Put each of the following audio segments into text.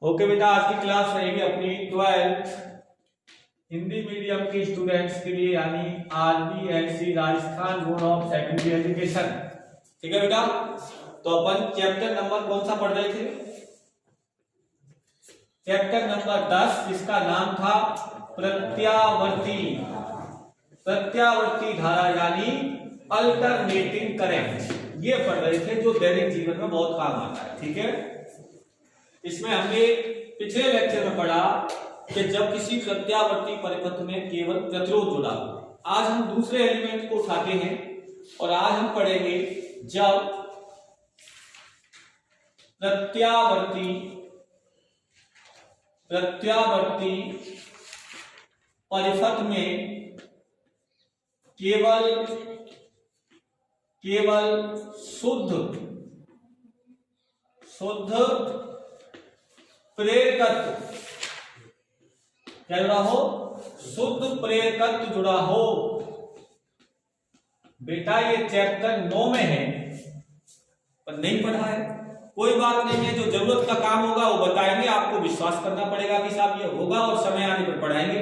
Okay बेटा, आज की क्लास रहेगी अपनी 12th हिंदी मीडियम के स्टूडेंट्स के लिए, यानी RBSC Rajasthan board of secondary education. ठीक है बेटा, तो अपन चैप्टर नंबर कौन सा पढ़ रहे थे? चैप्टर नंबर 10, जिसका नाम था प्रत्यावर्ती धारा यानी अल्टरनेटिंग करंट। ये पढ़ रहे थे, जो दैनिक जीवन में बहुत काम आता है। ठीक है, इसमें हमने पिछले लेक्चर में पढ़ा कि जब किसी प्रत्यावर्ती परिपथ में केवल प्रतिरोध जुड़ा हो। आज हम दूसरे एलिमेंट को उठाते हैं और आज हम पढ़ेंगे जब प्रत्यावर्ती परिपथ में केवल शुद्ध प्रेरकत्व क्या जुड़ा हो? शुद्ध प्रेरकत्व जुड़ा हो। बेटा ये चैप्टर 9 में है पर नहीं पढ़ा है, कोई बात नहीं है। जो जरूरत का काम होगा वो बताएंगे, आपको विश्वास करना पड़ेगा कि साहब ये होगा और समय आने पर पढ़ाएंगे।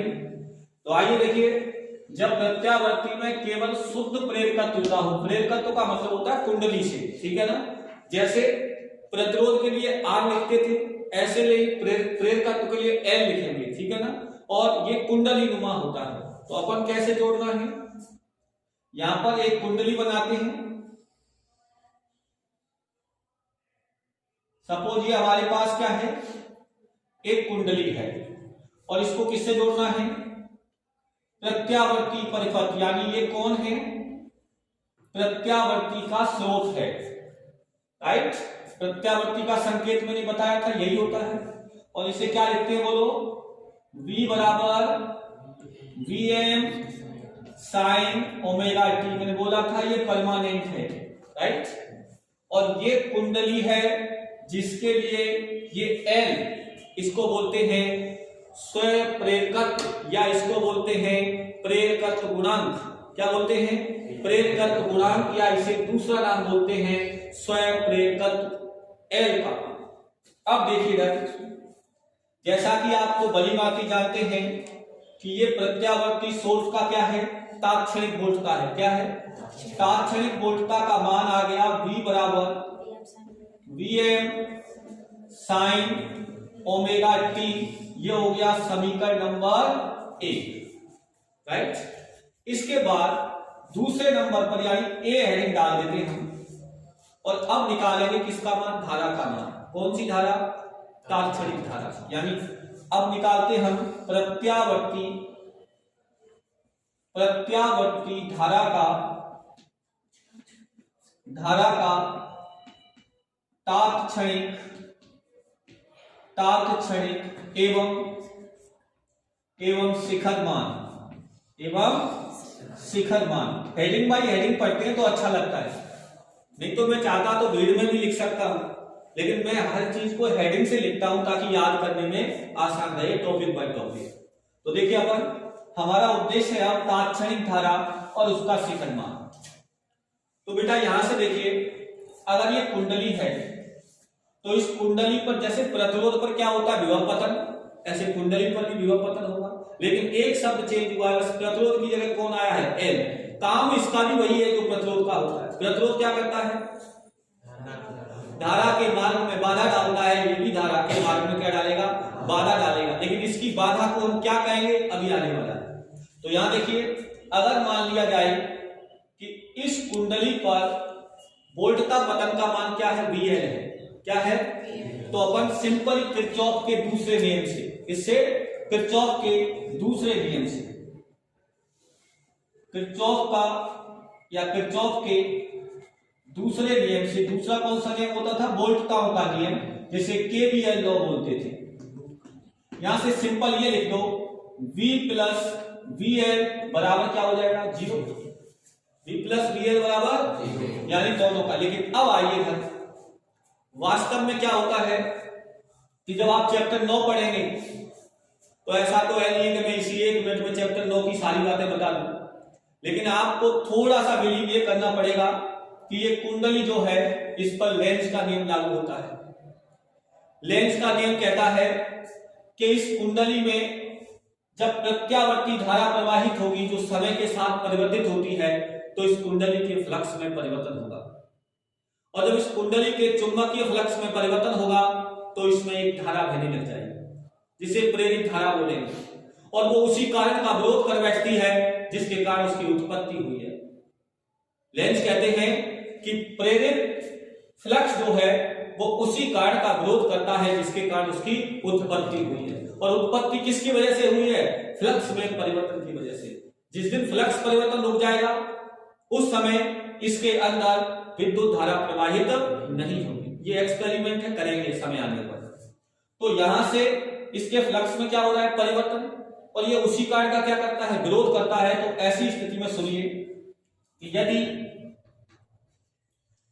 तो आइए देखिए, जब प्रत्यावर्ती में केवल शुद्ध प्रेरकत्व जुड़ा हो, प्रेरकत्व का मतलब होता है कुंडली से, ठीक है ना। जैसे प्रतिरोध के लिए R लिखते थे, ऐसे प्रेरकत्व के लिए L लिखेंगे, ठीक है ना। और ये कुंडली नुमा होता है। तो अपन कैसे जोड़ना है? यहां पर एक कुंडली बनाते हैं। सपोज ये हमारे पास क्या है? एक कुंडली है और इसको किससे जोड़ना है? प्रत्यावर्ती परिपथ, यानी ये कौन है? प्रत्यावर्ती का स्रोत है, राइट। प्रत्यावर्ती का संकेत मैंने बताया था, यही होता है। और इसे क्या लिखते हैं बोलो? V बराबर Vm साइन ओमेगा टी। मैंने बोला था ये परमानेंट है, राइट। और ये कुंडली है जिसके लिए ये L, इसको बोलते हैं स्वयं प्रेरकत्व, या इसको बोलते हैं प्रेरकत्व गुणांक। क्या बोलते हैं? प्रेरकत्व गुणांक, या इसे दूसरा नाम बोलते हैं स्वयं प्रेरकत्व L का। अब देखिएगा, जैसा कि आपको भली भांति जानते हैं कि ये प्रत्यावर्ती सोर्स का क्या है? तात्क्षणिक वोल्टता है। क्या है? तात्क्षणिक वोल्टता का मान आ गया V बराबर Vm साइन ओमेगा टी। ये हो गया समीकरण नंबर 1, राइट। इसके बाद दूसरे नंबर पर यानी A हेडिंग डाल देते हैं हम, और अब निकालेंगे किसका मान? धारा का मान। कौन सी धारा? तात्क्षणिक धारा। यानी अब निकालते हम प्रत्यावर्ती धारा का तात्क्षणिक एवं शिखर मान। हेडिंग बाई हेडिंग पढ़ते हैं तो अच्छा लगता है, नहीं तो मैं चाहता तो भीड़ में भी लिख सकता हूं, लेकिन मैं हर चीज को हेडिंग से लिखता हूं ताकि याद करने में आसान रहे, टॉपिक बाय टॉपिक। तो देखिए, अपन हमारा उद्देश्य है अब तात्क्षणिक धारा और उसका शिखर मान। तो बेटा यहां से देखिए, अगर ये कुंडली है तो इस कुंडली पर जैसे प्रतिरोध पर क्या होता है? विभव पतन, ऐसे कुंडली पर भी विभव पतन होगा, लेकिन एक शब्द चेंज हुआ है। प्रतिरोध की जगह कौन आया है? L। काम इसका भी वही है जो प्रतिरोध का होता है। प्रतिरोध क्या करता है? धारा के मार्ग में बाधा डालता है। ये भी धारा के मार्ग में क्या डालेगा? बाधा डालेगा। लेकिन इसकी बाधा को हम क्या कहेंगे? अभी आने वाला है। तो यहां देखिए, अगर मान लिया जाए कि इस कुंडली पर वोल्टता पतन का मान क्या है? VL है। क्या है? तो अपन सिंपल किरचॉफ के दूसरे नियम से, इससे किरचॉफ के दूसरे नियम से, किरचॉफ के दूसरे नियम से, दूसरा कौन सा नियम होता था? वोल्टताओं का नियम, जिसे KVL लॉ बोलते थे। यहां से सिंपल ये लिख दो, V प्लस VL बराबर क्या हो जाएगा? 0। V प्लस VL बराबर 0, यानी दोनों का। लेकिन अब आइए घर, वास्तव में क्या होता है कि जब आप चैप्टर 9 पढ़ेंगे तो ऐसा तो है नहीं कि मैं इसी 1 मिनट में चैप्टर 9 की सारी बातें बता दूं। लेकिन आपको थोड़ा सा बिलीव ये करना पड़ेगा कि ये कुंडली जो है इस पर लेंस का नियम लागू होता है। लेंस का नियम कहता है कि इस कुंडली में जब प्रत्यावर्ती धारा प्रवाहित होगी जो समय के साथ परिवर्तित होती है तो इस कुंडली के फ्लक्स में परिवर्तन होगा, और जब इस कुंडली के चुंबकीय फ्लक्स में परिवर्तन होगा तो इसमें एक धारा बहने लग जाएगी जिसे प्रेरित धारा बोलेंगे, और वो उसी कारण का विरोध कर बैठती है जिसके कारण उसकी उत्पत्ति हुई है। लेंस कहते हैं कि प्रेरित फ्लक्स जो है वो उसी कारण का विरोध करता है जिसके कारण उसकी उत्पत्ति हुई है, और उत्पत्ति किसकी वजह से हुई है? फ्लक्स में परिवर्तन की वजह से। जिस दिन फ्लक्स परिवर्तन रुक जाएगा उस समय इसके अंदर विद्युत धारा प्रवाहित नहीं होगी। ये एक्सपेरिमेंट है, करेंगे समय आने पर। तो यहां से इसके फ्लक्स में क्या हो रहा है? परिवर्तन, और ये उसी कारण का क्या करता है? विरोध करता है। तो ऐसी स्थिति में सुनिए कि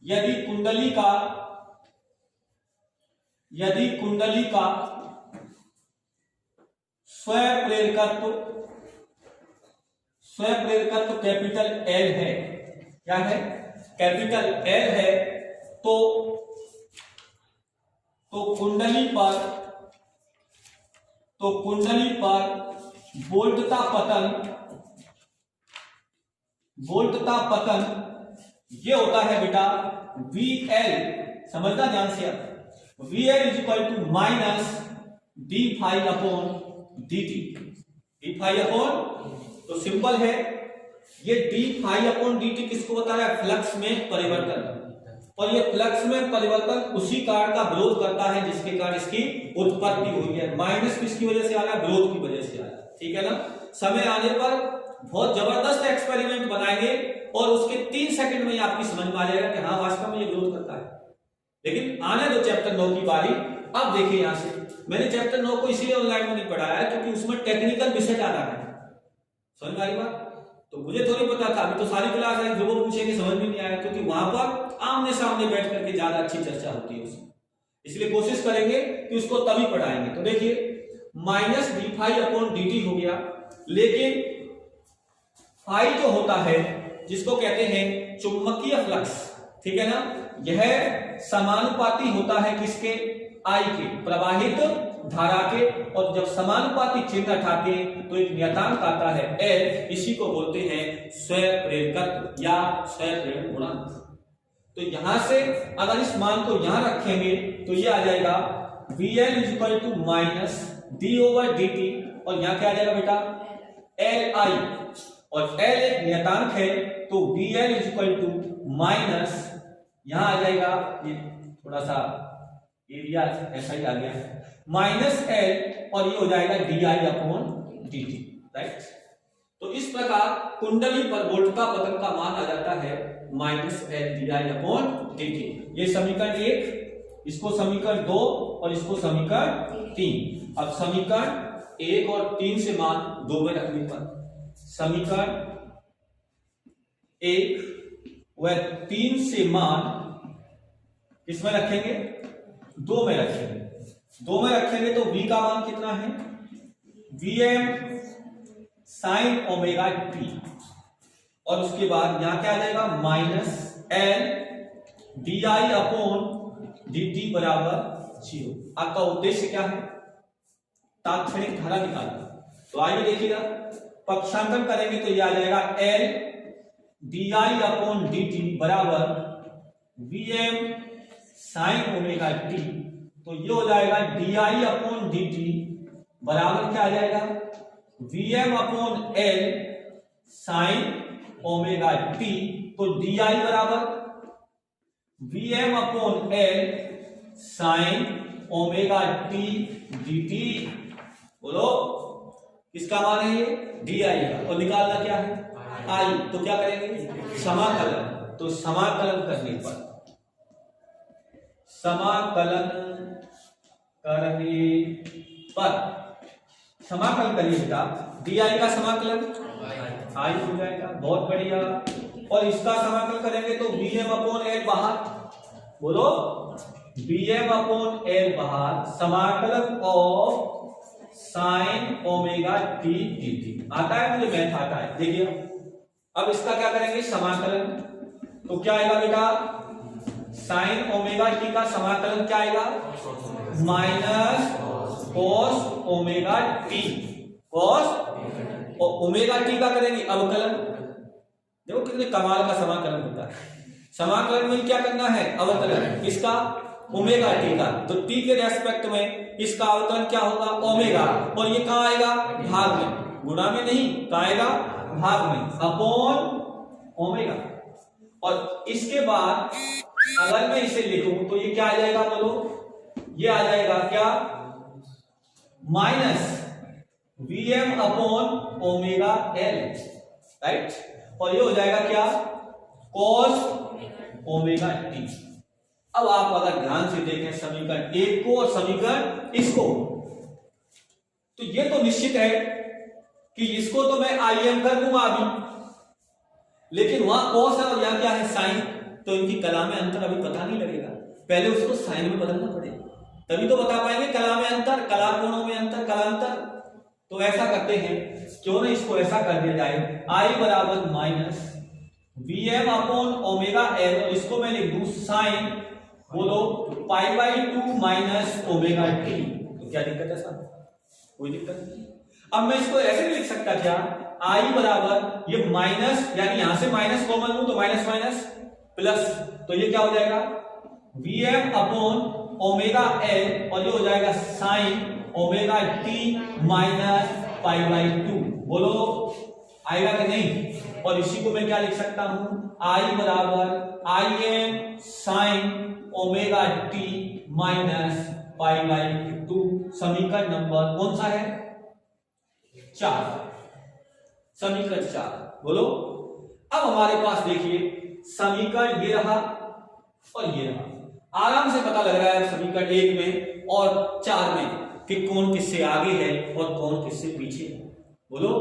यदि कुंडली का स्वप्रेरकत्व कैपिटल एल है, क्या है? कैपिटल एल है, तो कुंडली पर वोल्टता पतन ये होता है बेटा VL, समझना ध्यान से आप। VL is equal to minus D phi upon dt। D phi upon, तो सिंपल है, ये डी फाई अपॉन dt किसको बता रहा है? फ्लक्स में परिवर्तन, और ये फ्लक्स में परिवर्तन उसी कारण का विरोध करता है जिसके कारण इसकी उत्पत्ति हुई है। माइनस किसकी वजह से आ रहा है? विरोध की वजह से आ रहा है। ठीक है ना? समय आने पर बहुत जबरदस्त एक्सपेरिमेंट बनाएंगे और उसके 3 सेकंड में ही आपकी समझ में आ जाएगा कि हाँ वास्तव में ये विरोध करता है। लेकिन आने दो चैप्टर 9 की बारी। अब देखिए यहां से, मैंने चैप्टर 9 को इसीलिए ऑनलाइन में नहीं पढ़ाया क्योंकि उसमें टेक्निकल विषय ज्यादा है। समझ में आई बात? तो मुझे थोड़ी पता था, अभी तो सारी क्लास है, जो वो पूछेंगे समझ में नहीं आया, क्योंकि वहां पर आमने सामने बैठ करके ज्यादा अच्छी चर्चा होती है उसमें। इसलिए कोशिश करेंगे कि उसको तभी पढ़ाएंगे। तो देखिए minus D phi upon D T हो गया, लेकिन फाई जो होता है जिसको कहते हैं चुंबकीय फ्लक्स, ठीक है ना, यह समानुपाती होता है किसके? आई के, प्रवाहित धारा के। और जब समानुपाती चिन्ह हटाते तो एक नियतांक आता है L, इसी को बोलते हैं स्वप्रेरकत्व या स्वप्रेरण गुणांक। तो यहां से अगर इस मान को यहां रखेंगे तो ये आ जाएगा VL is equal to minus D over D T, और यहां क्या आ जाएगा बेटा? LI, और L एक नियतांक है तो VL is equal to minus, यहां आ जाएगा, ये थोड़ा सा एरिया ऐसा ही आ गया, माइनस L, और ये हो जाएगा DI अपॉन DT, राइट। तो इस प्रकार कुंडली पर वोल्टता पतन का मान आ जाता है minus L DI upon DT। ये समीकरण 1, इसको समीकरण 2 और इसको समीकरण 3। अब समीकरण 1 और 3 से मान 2 में रखने पर समीकरण 1 व 3 से मान किसमें रखेंगे? 2 में रखेंगे। 2 में रखेंगे तो V का मान कितना है? Vm साइन ओमेगा t, और उसके बाद यहां क्या आ जाएगा? Minus L DI upon dt बराबर 0। आपका उद्देश्य क्या है? तात्क्षणिक धारा निकालना। तो आइए देखिएगा, पक्षांतरण करेंगे तो यह आ जाएगा L DI अपॉन dt बराबर Vm साइन ओमेगा t। तो ये हो जाएगा DI अपॉन dt बराबर क्या आ जाएगा? Vm upon L sine omega t। तो DI बराबर Vm upon L sine omega t dt। बोलो किसका मान है ये? DI का, और निकालना क्या है? I। तो क्या करेंगे? समाकलन। तो समाकलन करने पर समाकलन करिए बेटा, DI का समाकलन I हो जाएगा, बहुत बढ़िया। और इसका समाकलन करेंगे तो Vm अपॉन L बाहर, बोलो Vm अपॉन L बाहर, समाकलन of sine omega t dt। आता है मुझे, मैथ आता है। देखिए अब इसका क्या करेंगे, समाकलन। तो क्या आएगा बेटा, साइन ओमेगा टी का समाकलन क्या आएगा, minus cos omega T, cos और ओमेगा टी का करेंगे अवकलन। देखो कितने कमाल का समाकलन होता है। समाकलन में क्या करना है, अवकलन किसका, ओमेगा टी का। तो टी के रेस्पेक्ट में इसका अवकलन क्या होगा, ओमेगा, और ये कहां आएगा, भाग में, गुणा में नहीं, कहां आएगा, भाग में, अपॉन ओमेगा। और इसके बाद अगर मैं इसे लिखूं तो ये क्या आ जाएगा, बोलो, ये आ जाएगा क्या, minus Vm upon omega L, right. और ये हो जाएगा क्या, कॉस ओमेगा टी। अब आप अगर ध्यान से देखें समीकरण एक को और समीकरण इसको, तो ये तो निश्चित है कि इसको तो मैं Im कर दूंगा अभी, लेकिन वहां कॉस है और यहां क्या है, साइन। तो इनकी कला में अंतर अभी पता नहीं लगेगा, पहले उसको साइन में बदलना पड़ेगा, तभी तो बता पाएंगे कला में अंतर, कला कोणों में अंतर, कलांतर। तो ऐसा करते हैं, क्यों ना इसको ऐसा कर दिया जाए, I बराबर minus Vm upon omega L, और इसको मैं लिख दूं साइन, बोलो, पाई बाई 2 माइनस ओमेगा टी। तो क्या दिक्कत है सर, कोई दिक्कत नहीं। अब मैं इसको ऐसे भी लिख सकता क्या, I बराबर ये माइनस, यानी यहां से माइनस कॉमन लूं तो माइनस माइनस प्लस, तो ये क्या हो जाएगा, Vm अपॉन ओमेगा एल, और ये हो जाएगा sign omega T minus pi by 2। बोलो आएगा कि नहीं। और इसी को मैं क्या लिख सकता हूं, I बराबर Im sign omega T minus pi by 2। समीकरण नंबर कौन सा है, 4, समीकरण 4। बोलो, अब हमारे पास देखिए समीकरण ये रहा और ये रहा, आराम से पता लग रहा है समीकरण 1 में और 4 में कि कौन किससे आगे है और कौन किससे पीछे है। बोलो,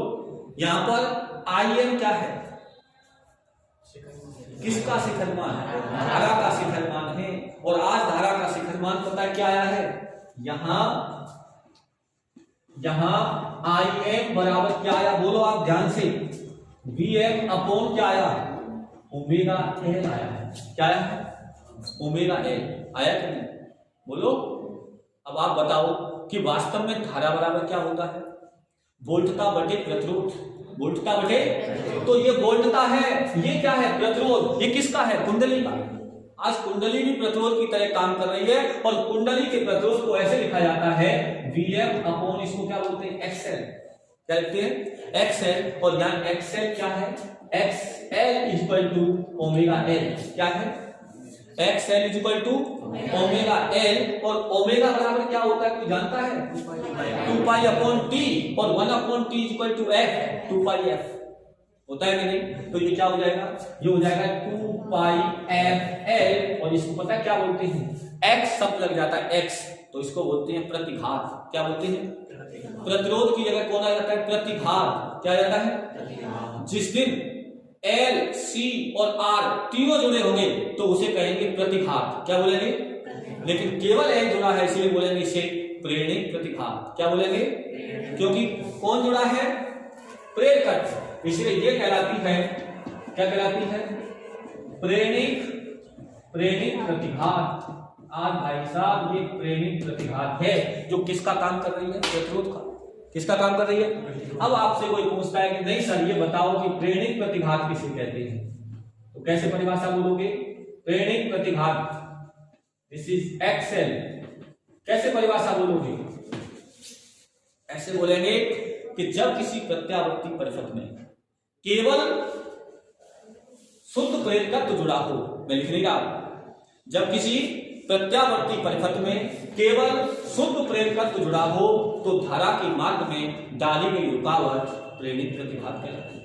यहां पर Im क्या है, किसका शिखरमान है, धारा का शिखरमान है। और आज धारा का शिखरमान पता है क्या आया है, यहां Im बराबर क्या आया, बोलो आप ध्यान से, Vm अपॉन क्या आया, ओमेगा एल आया है। क्या आया है, ओमेगा एल आया कि नहीं, बोलो। अब आप बताओ कि वास्तव में धारा बराबर क्या होता है, वोल्टता बटे प्रतिरोध, वोल्टता बटे, तो ये वोल्टता है, ये क्या है, प्रतिरोध। ये किसका है, कुंडली का। आज कुंडली भी प्रतिरोध की तरह काम कर रही है, और कुंडली के प्रतिरोध को ऐसे लिखा जाता है Vm अपॉन, इसको क्या बोलते हैं, XL। क्या लिखते हैं, XL। और यहाँ XL क्या है, XL equal to omega L. क्या है, XL equal to omega L. और ओमेगा बराबर क्या होता है, कोई जानता है, 2 पाई अपॉन टी, और 1 upon T equal to F, 2 pi F होता है कि नहीं। तो ये क्या हो जाएगा, ये हो जाएगा 2 पाई एफ एल। और इसको पता है क्या बोलते हैं, एक्स शब्द लग जाता है, एक्स, तो इसको बोलते हैं प्रतिघात। क्या बोलते हैं, प्रतिरोध की जगह कौन आ जाता है, प्रतिघात। क्या आ जाता है, जिस दिन एल, सी और आर तीनों जुड़े होंगे तो उसे कहेंगे प्रतिघात। क्या बोलेंगे, लेकिन केवल एल जुड़ा है इसलिए बोलेंगे इसे प्रेरणिक प्रतिघात। क्या बोलेंगे, क्योंकि कौन जुड़ा है, प्रेरक, इसलिए ये कहलाती है, क्या कहलाती है, प्रेरणिक प्रतिघात। आज भाई साहब ये प्रेरणिक प्रतिघात है जो किसका काम कर रही है, प्रतिरोध का। किसका काम कर रही है। अब आपसे कोई पूछता है कि नहीं सर ये बताओ कि प्रेरणिक प्रतिघात किसे कहते हैं, तो कैसे परिभाषा बोलोगे, प्रेरणिक प्रतिघात, दिस इज XL। कैसे परिभाषा बोलोगे, ऐसे बोलेंगे कि जब किसी प्रत्यावर्ती परिपथ में केवल शुद्ध प्रेरकत्व जुड़ा हो, मैं लिख नहीं रहा, जब किसी प्रत्यावर्ती परिपथ में केवल शुद्ध प्रेरकत्व जुड़ा हो तो धारा के मार्ग में डाली गई रुकावट प्रेरणिक प्रतिघात कहलाती है।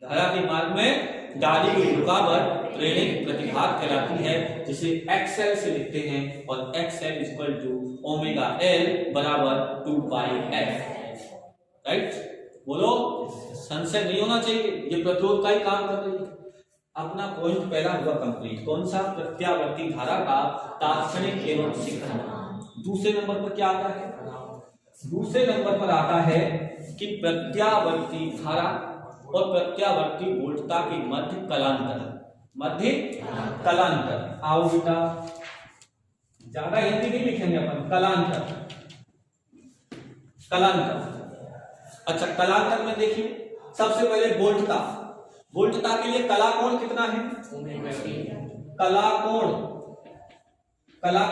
धारा के मार्ग में डाली गई रुकावट प्रेरणिक प्रतिघात कहलाती है, जिसे XL से लिखते हैं। और XL equal to omega L बराबर 2 पाई एफ। राइट, बोलो, संशय नहीं होना चाहिए, ये प्रतिरोध का ही काम कर रही है। अपना पॉइंट पहला हुआ कंप्लीट, कौन सा, प्रत्यावर्ती धारा का तात्क्षणिक एवं शिखरमान। दूसरे नंबर पर क्या आता है, दूसरे नंबर पर आता है कि प्रत्यावर्ती धारा और प्रत्यावर्ती वोल्टता के मध्य कलांतर। आओ बेटा, ज्यादा हिंदी नहीं लिखेंगे अपन, कलांतर। अच्छा, कलांतर में देखिए सबसे पहले वोल्टता के लिए कला कोण कितना है? कला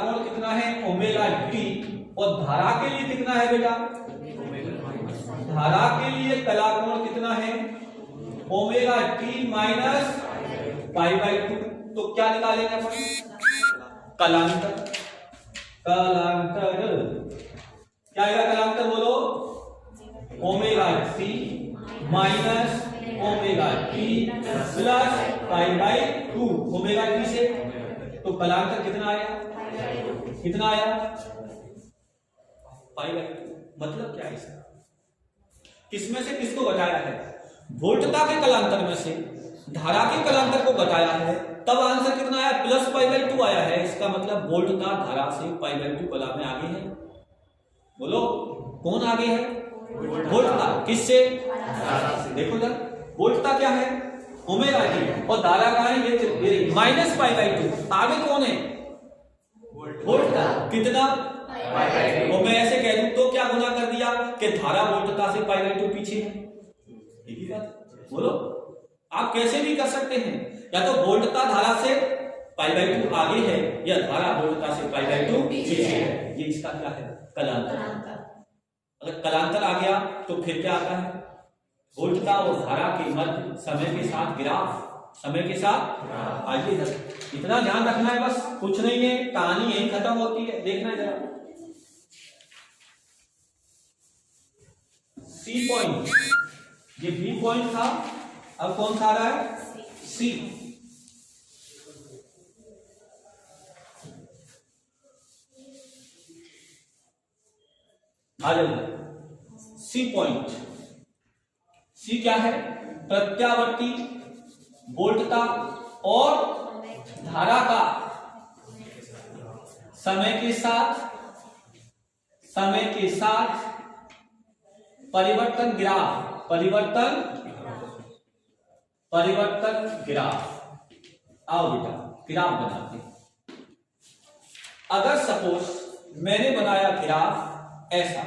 कोण कितना है? Omega T. और धारा के लिए कितना है बेटा? धारा के लिए कला कोण कितना है? Omega T minus pi by 2। तो क्या निकालेंगे अपन? कलांतर। क्या आएगा कलांतर? बोलो। Omega T minus omega T plus pi by 2 omega T से। तो कलांतर कितना आया? पाई बाई 2। मतलब क्या है इसका? किसमें से किसको घटाया है? वोल्टता के कलांतर में से धारा के कलांतर को घटाया है, तब आंसर कितना आया? प्लस पाई बाई 2 आया है। इसका मतलब वोल्टता धारा से पाई बाई 2 कला में आगे है। बोलो, कौन आगे है? वोल्टता। किससे? देखो जरा, वोल्टता क्या है? Omega T. और धारा का है ये माइनस पाई बाई 2। आगे कौन है? वोल्टता। कितना? और मैं ऐसे कह दूं तो क्या गुना कर दिया कि धारा वोल्टता से पाई बाई 2 पीछे है। एक ही बात। बोलो, आप कैसे भी कर सकते हैं, या तो वोल्टता धारा से पाई बाई 2 आगे है, या धारा वोल्टता से पाई बाई 2 पीछे है। ये इसका क्या है? कलांतर। अगर कलांतर आ गया तो फिर क्या आता है? वोल्टता और धारा के मध्य समय के साथ ग्राफ। आइए इतना ध्यान रखना है, बस कुछ नहीं है, कहानी यही खत्म होती है। देखना जरा, सी पॉइंट, ये बी पॉइंट था, अब कौन सा आ रहा है? सी। आ जाओ, सी पॉइंट। सी क्या है? प्रत्यावर्ती वोल्टता और धारा का समय के साथ परिवर्तन ग्राफ। आओ बेटा, ग्राफ बनाते हैं। अगर सपोज मैंने बनाया ग्राफ ऐसा,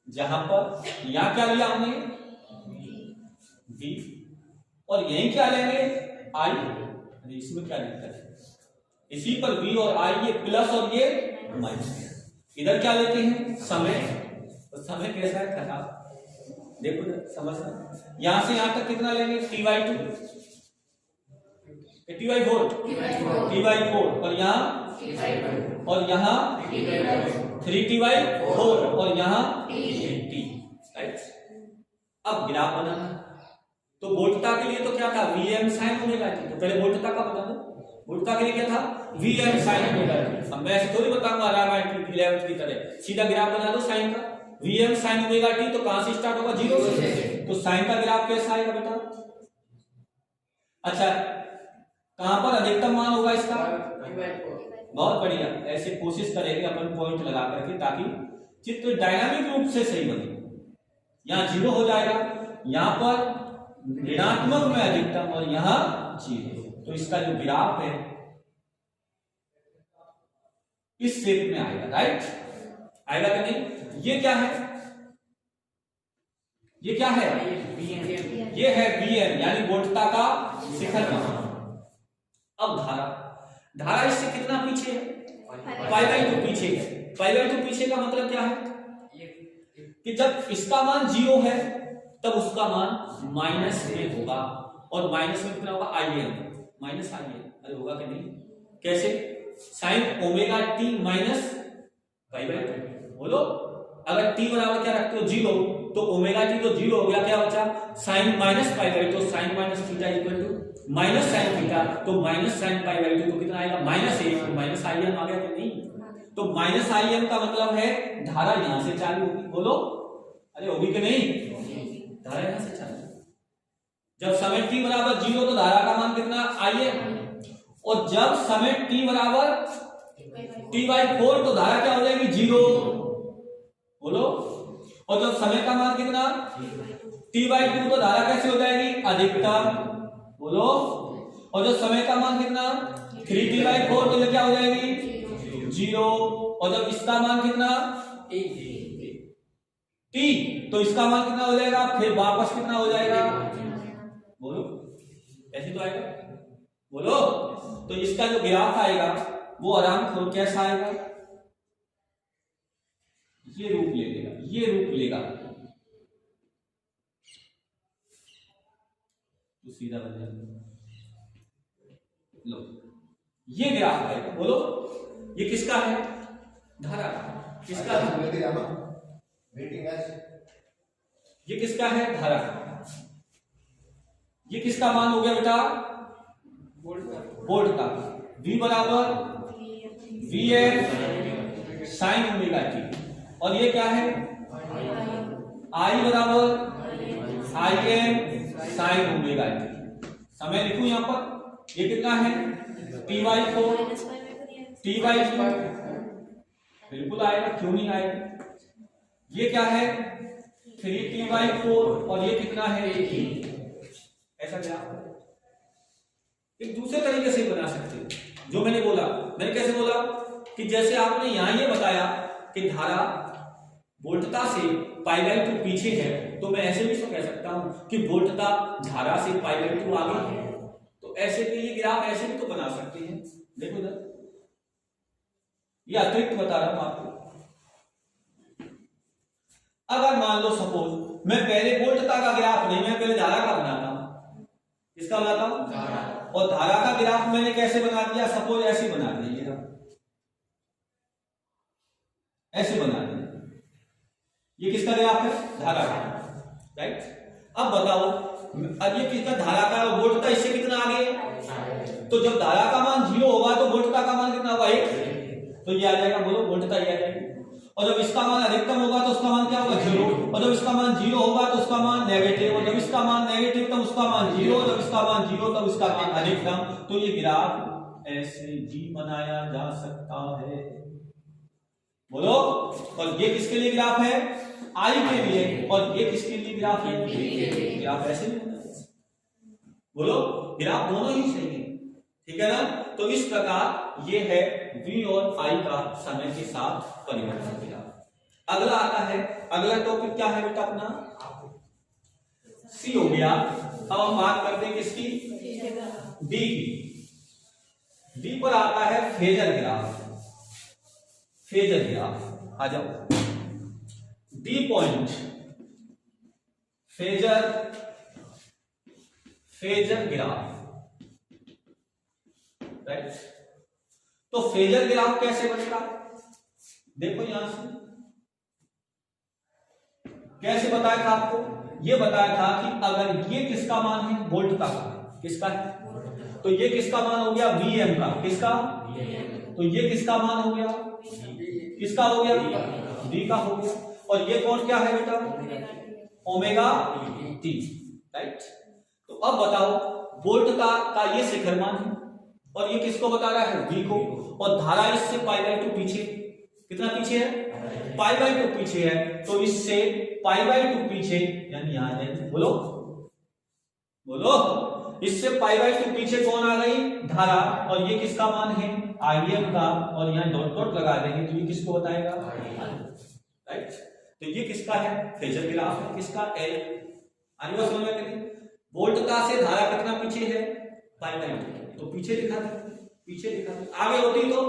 जहां पर यहां क्या लिया हमने? v, और यहीं क्या लेंगे? i। इसमें क्या दिक्कत है? इसी पर v और i, ये प्लस और ये माइनस। इधर क्या लेते हैं? समय। तो समय कैसा है? खराब। देखो समझना, यहां से यहां तक कितना लेंगे? t/2, t/4, और यहाँ 3t/4, और यहाँ 3t। राइट। अब ग्राफ बनाना, तो वोल्टता के लिए तो क्या था? Vm sin omega t। तो पहले वोल्टता का बता दो। वोल्टता के लिए क्या था? Vm sin omega t। अब मैं ऐसे थोड़ी बताऊंगा रामायण की 11th की तरह, सीधा ग्राफ बना दो साइन का। Vm sin ओमेगा t तो कहां से स्टार्ट होगा? 0 से। तो साइन का ग्राफ कैसा आएगा बेटा? अच्छा, कहां पर अधिकतम मान होगा इसका? बहुत बढ़िया। ऐसे कोशिश करेंगे अपन पॉइंट लगा करके, ताकि चित्र डायनामिक रूप से सही बने। यहाँ 0 हो जाएगा, यहाँ पर ऋणात्मक में अधिकतम, और यहाँ 0। तो इसका जो ग्राफ है इस शेप में आएगा। राइट, आएगा कि नहीं? ये क्या है? ये है Vm, यानी वोल्टता का शिखर मान। अब धारा इससे कितना पीछे है? पाई बाई 2 पीछे है। पाई बाई 2 पीछे का मतलब क्या है? कि जब इसका मान 0 है तब उसका मान -1 होगा, और माइनस में कितना होगा? Im। अरे होगा कि नहीं? कैसे? Sign omega T minus pi by 2। बोलो, अगर t बराबर क्या रखते हो? 0, तो ओमेगा टी तो 0 हो गया, क्या बचा? Sine minus pi by 2, sine minus theta equal to minus sine theta. तो माइनस साइन पाई बाई 2 तो कितना आएगा? -1। तो माइनस Im आ गया कि नहीं? तो माइनस Im का मतलब है धारा यहां से चालू होगी। बोलो, अरे होगी कि नहीं? धारा यहां से चालू। जब समय t बराबर 0 तो धारा का मान कितना? Im। और जब समय t बराबर t/4 तो धारा क्या हो जाएगी? 0। बोलो, और जब समय का मान कितना T/2, तो धारा कैसे हो जाएगी अधिकतम, बोलो। और जब समय का मान कितना 3T/4, तो ये क्या हो जाएगी 0। और जब इसका मान कितना T, तो इसका मान कितना हो जाएगा, फिर वापस कितना हो जाएगा, बोलो। ऐसे तो आएगा, बोलो। तो इसका जो ग्राफ आएगा वो आराम करो कैसा आएगा, ये रूप ले लेगा, ये रूप लेगा, तो सीधा बन जाएगा। लो, ये ग्राफ आएगा, बोलो। ये किसका है, धारा, किसका है, ये किसका है, धारा। ये किसका मान हो गया बेटा, वोल्ट का। V बराबर Vm sin ओमेगा t, और ये क्या है I बराबर Im sin ओमेगा t। समय लिखूं यहां पर, ये कितना है T/4, T/2, बिल्कुल आएगा, क्यों नहीं आएगा। ये क्या है 3T/4, और ये कितना है 18। ऐसा क्या एक दूसरे तरीके से बना सकते हो। जो मैंने बोला, मैंने कैसे बोला कि जैसे आपने यहां ये बताया कि धारा वोल्टता से π/2 पीछे है, तो मैं ऐसे भी कह सकता हूं कि वोल्टता धारा से π/2 आगे है। तो ऐसे भी ये ग्राफ ऐसे भी तो बना सकते हैं। देखो ना, ये अतिरिक्त बता रहा हूं आपको। अगर मान लो सपोज मैं पहले वोल्टता का ग्राफ नहीं, मैं पहले धारा का बनाता हूं। किसका बनाता हूं, धारा। और धारा का ग्राफ मैंने कैसे बना दिया, सपोज ऐसे बना दिया, ऐसे बना दिया। ये किसका ग्राफ है, धारा का, राइट। अब बताओ, अब ये किसका, धारा का, वोल्टता इससे कितना आगे है। तो जब धारा का मान 0 होगा तो वोल्टता का मान कितना होगा 1, तो ये आ जाएगा, बोलो वोल्टता ये आ जाएगी। और जब इसका मान अधिकतम होगा तो उसका मान क्या होगा 0, और जब इसका मान 0 होगा तो उसका मान नेगेटिव, और जब इसका मान नेगेटिव तब उसका मान 0, जब इसका मान 0 तब उसका मान अधिकतम। तो ये ग्राफ ऐसे भी बनाया जा सकता है, बोलो। और ये किसके लिए ग्राफ है, I के लिए, और ये किसके लिए ग्राफ है, ग्राफ ऐसे भी बनाया, बोलो। ग्राफ दोनों ही सही है, ठीक है ना। तो इस प्रकार ये है V और I का समय के साथ परिवर्तन ग्राफ। अगला आता है, अगला टॉपिक क्या है बेटा अपना, C हो गया। अब हम बात करते हैं किसकी, D की। D पर आता है फेजर ग्राफ, फेजर ग्राफ। आ जाओ, D point, phasor, phasor graph, right. तो फेजर ग्राफ कैसे बनेगा, देखो यहां से कैसे बताया था आपको, ये बताया था कि अगर ये किसका मान है, वोल्टता का, किसका है, तो ये किसका मान हो गया Vm का, किसका, तो ये किसका मान हो गया, किसका हो गया, V का हो गया। और ये कौन क्या है बेटा, ओमेगा t, राइट। तो अब बताओ, वोल्टता का ये शिखर मान है, और ये किसको बता रहा है, V को। और धारा इससे π/2 पीछे, कितना पीछे है, π/2 पीछे है, तो इससे π/2 पीछे, यानी यहां जाए, बोलो बोलो, इससे π/2 पीछे कौन आ गई, धारा। और ये किसका मान है, Im का, और यहां डॉट डॉट लगा देंगे तो ये किसको बताएगा, राइट। तो ये किसका है, फेजर ग्राफ है, किसका, L। आगे बात समझ में, वोल्टता से धारा कितना पीछे है, π/2, तो पीछे दिखा दे, पीछे दिखा दे, आगे होती तो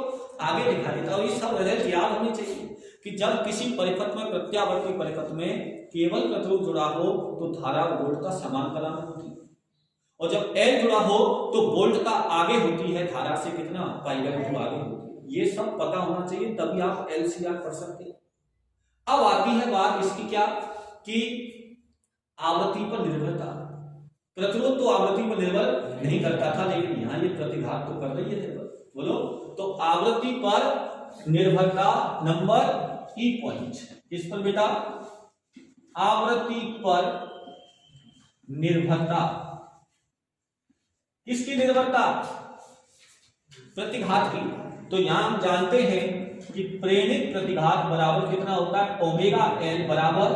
आगे दिखा देता। और ये सब रिजल्ट याद होने चाहिए कि जब किसी परिपथ में, प्रत्यावर्ती परिपथ में केवल प्रतिरोध जुड़ा हो तो धारा वोल्टता समांतरा में होती है, और जब L जुड़ा हो तो वोल्टता आगे होती है धारा से, कितना, π/2 आगे होती है। ये सब पता होना चाहिए, तभी आप LCR पढ़ सकते हैं। अब आती है बात इसकी क्या, कि आवृत्ति पर निर्भरता। प्रतिरोध तो आवृत्ति पर निर्भर नहीं करता था, लेकिन यहां ये प्रतिघात तो कर रही है निर्भर, बोलो। तो आवृत्ति पर निर्भरता नंबर ई पॉइंट, किस पर बेटा, आवृत्ति पर निर्भरता, किसकी निर्भरता, प्रतिघात की। तो यहां हम जानते हैं कि प्रेरित प्रतिघात बराबर कितना होता है, ओमेगा एल बराबर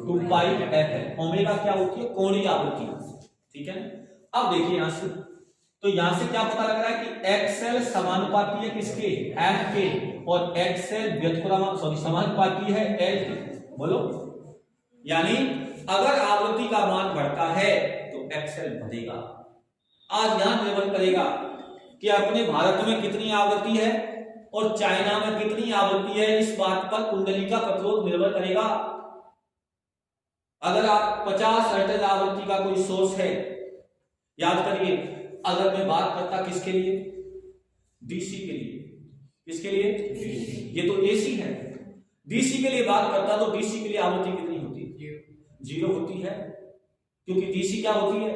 2 पाई एफ एल। ओमेगा क्या होती है, कोणीय आवृत्ति, ठीक है। अब देखिए यहां से, तो यहां से क्या पता लग रहा है कि एक्सएल समानुपाती है किसके, एफ के, और एक्सएल व्युत्क्रमांक समानुपाती है एल के। बोलो, यानी अगर आवृत्ति का मान बढ़ता है तो एक्सएल बढ़ेगा। आज यहां निर्भर करेगा कि अपने भारत में कितनी आवृत्ति है और चाइना में कितनी आवृत्ति है, इस बात पर कुंडली का प्रतिरोध निर्भर करेगा। अगर आप 50 हर्ट्ज आवृत्ति का कोई सोर्स है, याद करिए, अगर मैं बात करता किसके लिए, डीसी के लिए, किसके लिए, ये तो एसी है, डीसी के लिए बात करता तो डीसी के लिए आवृत्ति कितनी होती है, 0 होती है, क्योंकि डीसी क्या होती है,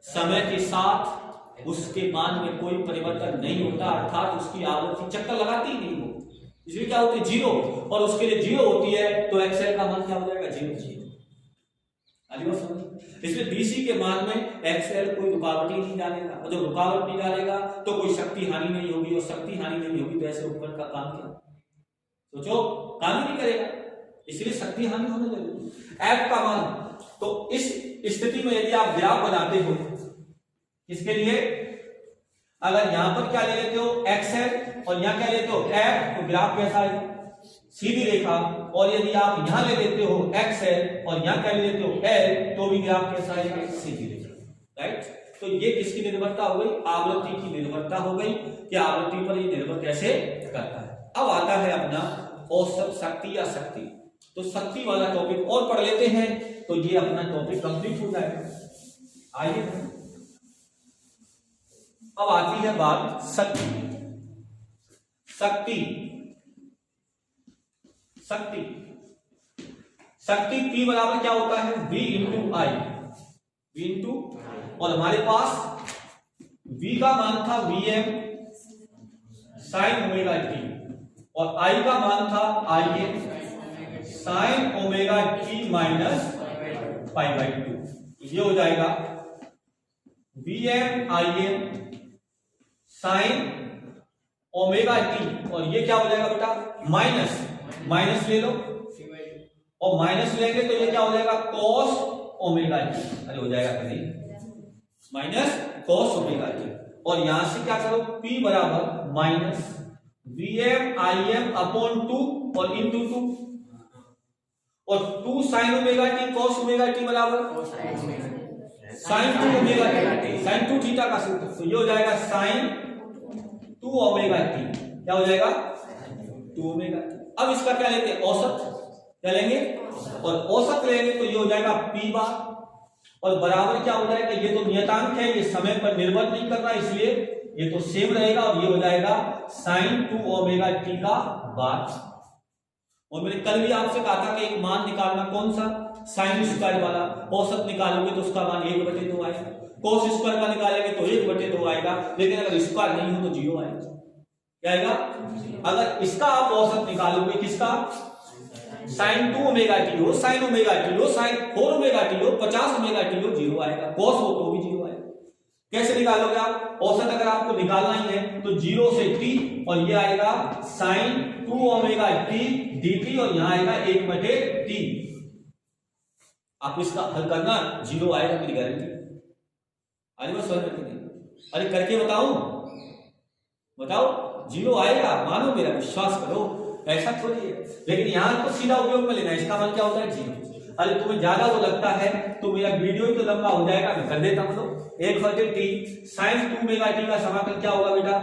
समय के साथ उसके मान में कोई परिवर्तन नहीं होता, अर्थात उसकी आवृत्ति चक्कर लगाती ही नहीं हो, इसलिए क्या होती है 0, और उसके लिए 0 होती है तो एक्सएल का मान क्या हो जाएगा, 0। इसलिए डीसी के मान में एक्सएल कोई रुकावट ही नहीं डालेगा, और जब रुकावट नहीं डालेगा तो कोई शक्ति हानि नहीं होगी, और शक्ति हानि नहीं होगी तो ऐसे उपकरण का काम क्या, सोचो, काम ही नहीं करेगा, इसलिए शक्ति हानि होने लगेगी। एफ का मान, तो इस स्थिति में यदि आप ग्राफ बनाते हो, इसके लिए अगर यहां पर क्या ले लेते हो एक्सएल और यहां क्या लेते हो एफ, तो ग्राफ कैसा है, सीधी रेखा। और यदि आप यहां ले लेते हो एक्सएल और यहां क्या ले लेते हो एल, तो भी ग्राफ कैसा है, सीधी रेखा, राइट। तो ये किसकी निर्भरता हो गई, आवृत्ति की निर्भरता हो गई, कि आवृत्ति पर ये निर्भर कैसे करता है। अब आता है अपना औसत शक्ति या शक्ति, तो शक्ति वाला टॉपिक और पढ़ लेते हैं, तो ये अपना टॉपिक कंप्लीट हो जाएगा। आइए, अब आती है बात शक्ति। शक्ति शक्ति शक्ति P बराबर क्या होता है, V इंटू आई, V इंटू, और हमारे पास V का मान था Vm साइन ओमेगा टी, और I का मान था Im sign omega T minus pi by 2। ये हो जाएगा Vm Im sign omega T, और ये क्या हो जाएगा बेटा, माइनस, माइनस ले लो, और माइनस लेंगे तो ये क्या हो जाएगा, कॉस ओमेगा टी, अरे हो जाएगा कभी माइनस कॉस ओमेगा टी, और यहां से क्या करो, P बराबर माइनस Vm Im अपॉन 2 और इंटू 2, और 2 sine omega T cos omega T बराबर sine 2 omega T, sine 2 theta का सूत्र, तो ये हो जाएगा साइन 2 ओमेगा टी, क्या हो जाएगा 2 ओमेगा टी। अब इसका क्या लेते हैं, औसत, क्या लेंगे, और औसत लेंगे तो ये हो जाएगा P बार, और बराबर क्या हो जाएगा, ये तो नियतांक है, ये समय पर निर्भर नहीं कर रहा, इसलिए ये तो सेम रहेगा, और ये हो जाएगा साइन 2 ओमेगा टी का बार। और मैंने कल भी आपसे कहा था कि एक मान निकालना, कौन सा, साइन स्क्वायर वाला, औसत निकालोगे तो उसका मान 1/2 आएगा, कोस स्क्वायर का निकालेंगे तो 1/2 आएगा, लेकिन अगर स्क्वायर नहीं हो तो 0 आएगा, क्या आएगा, अगर इसका आप औसत निकालोगे, किसका, साइन 2 ओमेगा टी हो, साइन ओमेगा टी हो, साइन 4 ओमेगा टी हो, 50 ओमेगा टी हो, 0 आएगा, कॉस हो तो भी 0 आएगा। कैसे निकालोगे आप, औसत अगर आपको निकालना ही है तो 0 से t, और ये आएगा साइन 2 ओमेगा टी dt, और यहां आएगा 1/t। आप इसका हल करना, 0 आएगा, मेरी गारंटी। अरे बस अरे करके बताओ 0 आएगा, मानो मेरा, विश्वास करो, ऐसा थोड़ी है। लेकिन यहां तो सीधा उपयोग में लेना, इसका मान क्या होता है, 0। अरे तुम्हें ज्यादा वो लगता है तो मेरा वीडियो ही तो लंबा हो जाएगा, मैं कर देता हूं। 1/t साइन 2 ओमेगा टी का समाकलन क्या होगा बेटा,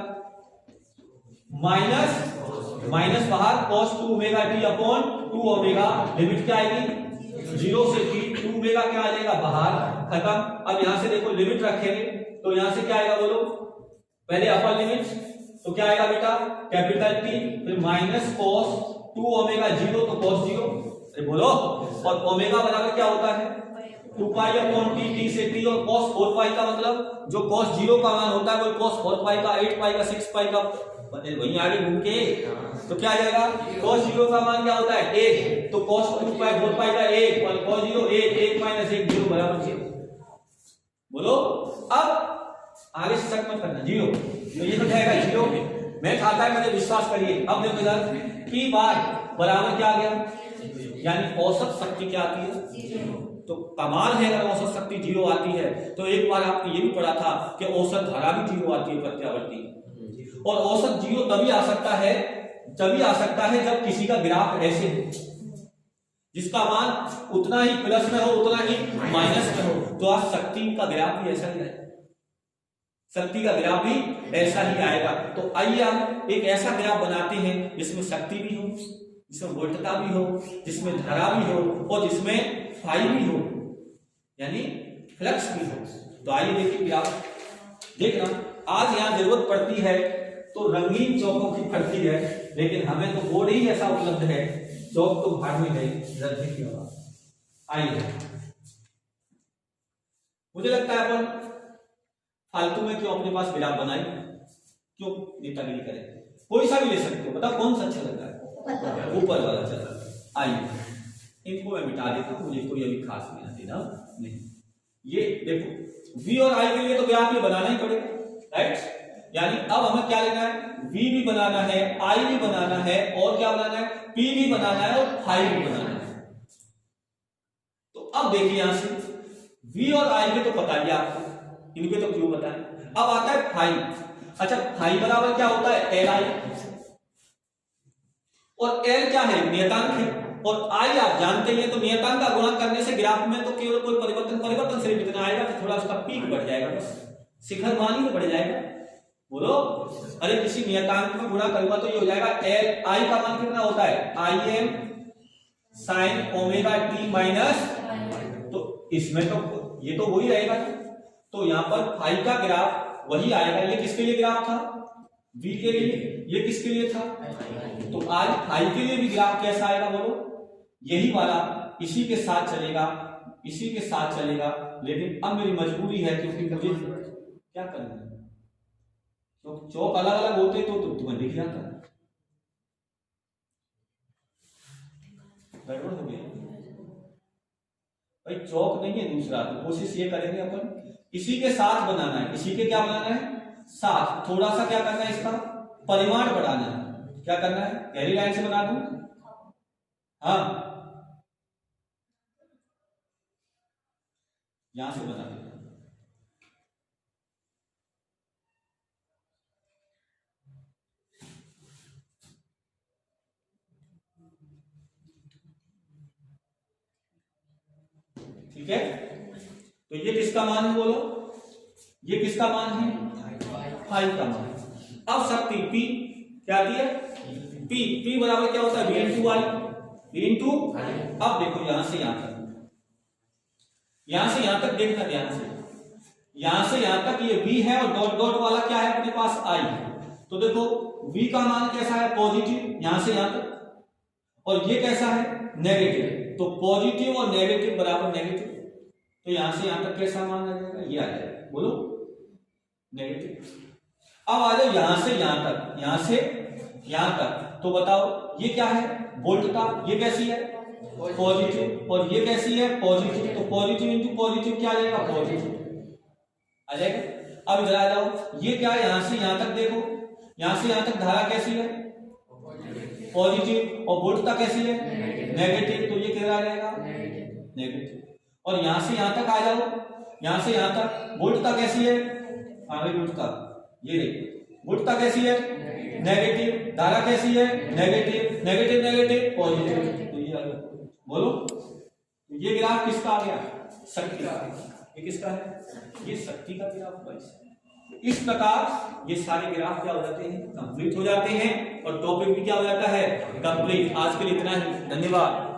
माइनस बाहर cos 2 omega T upon 2 omega, limit क्या आएगी 0 से t, 2 ओमेगा क्या आ जाएगा बाहर, खत्म। अब यहां से देखो लिमिट रखेंगे तो यहां से क्या आएगा, बोलो, पहले अपर लिमिट, तो क्या आएगा बेटा, कैपिटल T, फिर माइनस cos 2 ओमेगा 0, तो cos 0, अरे बोलो, और ओमेगा बराबर क्या होता है 2 पाई अपॉन t, t से t, और cos 4 पाई का मतलब जो cos 0 का मान होता है वो cos 4 पाई का, 8 पाई का, 6 पाई का, वहीं आगे घूम के, तो क्या आ जाएगा, cos 0 का मान क्या होता है 1, तो cos 2 पाई 4 पाई का 1, और cos 0 1 माइनस 1 0 बराबर 0। बोलो, अब आगे से शक मत करना, 0, तो ये तो जाएगा 0, मैथ आता है, मुझे विश्वास करिए। अब देखो इधर P बार बराबर क्या आ गया, यानी औसत शक्ति क्या आती है, तो कमाल है अगर औसत शक्ति 0 आती है। तो एक बार आपने ये भी पढ़ा था कि औसत धारा भी 0 आती है प्रत्यावर्ती, और औसत 0 तभी आ सकता है जब किसी का ग्राफ ऐसे हो जिसका मान उतना ही प्लस में हो उतना ही माइनस में हो। तो आज शक्ति का ग्राफ भी ऐसा ही है, शक्ति का ग्राफ भी ऐसा ही आएगा। तो आइए हम एक ऐसा ग्राफ बनाते हैं जिसमें शक्ति भी हो, जिसमें वोल्टता भी हो, जिसमें धारा भी हो और जिसमें फाई भी हो, यानी फ्लक्स भी हो। तो आइए देखिए ग्राफ। देखना आज यहाँ जरूरत पड़ती है तो रंगीन चौकों की पड़ती है, लेकिन हमें तो बोर्ड ही ऐसा उपलब्ध है, चौक तो भाड़ में गई रद्दी की आवाज। आइए, मुझे लगता है अपन फालतू में क्यों अपने पास ग्राफ बनाए, क्यों नेतागिरी करें, कोई सा भी ले सकते हो, बताओ कौन सा अच्छा लग रहा है, ऊपर वाला चल रहा है। आइए इनको मैं मिटा देता हूं, मुझे कोई अभी खास नहीं देना नहीं। ये देखो V और I के लिए तो ग्राफ ये बनाना ही पड़ेगा, राइट। यानी अब हमें क्या लेना है, V भी बनाना है, I भी बनाना है, और क्या बनाना है, P भी बनाना है और फाई भी बनाना है। तो अब देखिए यहां से V और I के तो पता ही आपको, इनके तो क्यों बताएं। अब आता है फाई। अच्छा, फाई बराबर क्या होता है, Li, और L क्या है, नियतांक है, और I आप जानते हैं। तो नियतांक का गुणा करने से ग्राफ में तो केवल कोई परिवर्तन सिर्फ इतना आएगा कि थोड़ा उसका पीक बढ़ जाएगा, बस शिखर मान ही तो बढ़ जाएगा। बोलो, अरे किसी नियतांक में गुणा करूंगा तो ये हो जाएगा I का मान कितना होता है, Im sin omega t minus, तो इसमें तो ये तो वही रहेगा। तो यहां पर फाई का ग्राफ वही आएगा। ये किसके लिए ग्राफ था, V के लिए, ये किसके लिए था, तो आज फाई के लिए भी ग्राफ कैसा आएगा, बोलो यही वाला, इसी के साथ चलेगा, इसी के साथ चलेगा। लेकिन अब मेरी मजबूरी है क्योंकि मुझे क्या करना है, तो चौक अलग अलग होते तो तुम्हें दिख जाता, गड़बड़ हो गई भाई, चौक नहीं है दूसरा। तो कोशिश ये करेंगे अपन इसी के साथ बनाना है, इसी के क्या बनाना है, साथ। थोड़ा सा क्या करना है, इसका परिमाण बढ़ाना है। क्या करना है, गहरी लाइन से बना दूं, हाँ यहां से बना देता। ठीक है, तो ये किसका मान है, बोलो ये किसका मान है, फाई का मान। अब शक्ति P क्या आती है, P बराबर क्या होता है, V इंटू आई, V इंटू। अब देखो यहां से यहां तक, यहां से यहां तक देखना ध्यान से, यहां से यहां तक ये V है और डॉट डॉट वाला क्या है अपने पास I। तो देखो V का मान कैसा है, पॉजिटिव, यहां से यहां तक, और ये कैसा है, नेगेटिव। तो पॉजिटिव और नेगेटिव बराबर नेगेटिव, तो यहां से यहां तक कैसा मान आ जाएगा, ये आ जाएगा, बोलो नेगेटिव। अब आ जाओ यहां से यहां तक, यहां से यहां तक, तो बताओ ये क्या है, वोल्टता, ये कैसी है, पॉजिटिव, और ये कैसी है, पॉजिटिव। तो पॉजिटिव इंटू पॉजिटिव क्या आ जाएगा, पॉजिटिव आ जाएगा। अब इधर आ जाओ, ये क्या है, यहां से यहां तक देखो, यहां से यहां तक धारा कैसी है, पॉजिटिव, और वोल्टता कैसी है, नेगेटिव। तो ये क्या आ जाएगा, नेगेटिव। और यहां से यहां तक आ जाओ, यहां से यहां तक वोल्टता कैसी है, वोल्टता, ये देखो वोल्टता कैसी है, नेगेटिव। धारा कैसी है, नेगेटिव, नेगेटिव नेगेटिव पॉजिटिव। तो ये आ गया, बोलो ये ग्राफ किसका आ गया, शक्ति का। ये किसका है, ये शक्ति का ग्राफ। बस इस प्रकार ये सारे ग्राफ क्या हो जाते हैं, कंप्लीट हो जाते हैं, और टॉपिक भी क्या हो जाता है, कंप्लीट। आज के लिए इतना ही, धन्यवाद।